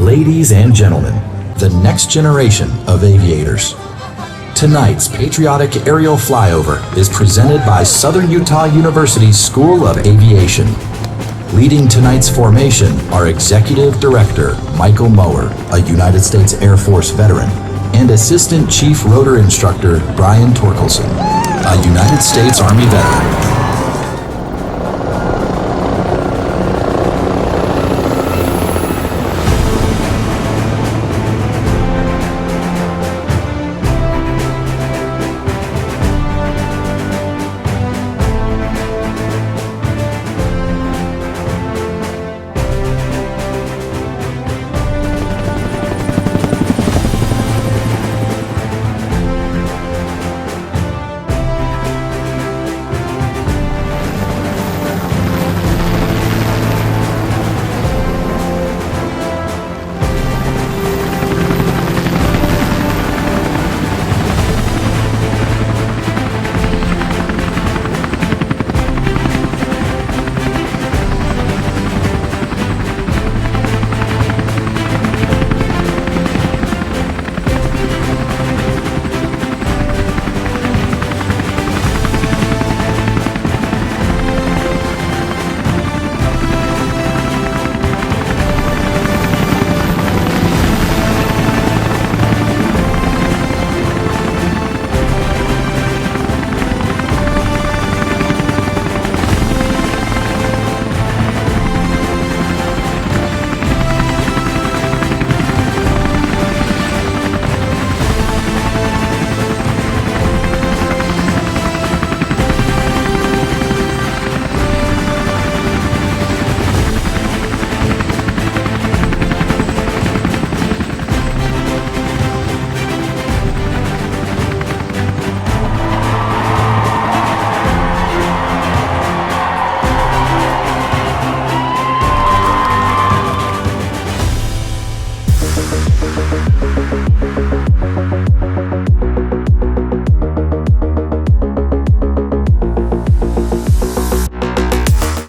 Ladies and gentlemen, the next generation of aviators. Tonight's patriotic aerial flyover is presented by Southern Utah University's School of Aviation. Leading tonight's formation are Executive Director Michael Mower, a United States Air Force veteran, and Assistant Chief Rotor Instructor Brian Torkelson, a United States Army veteran.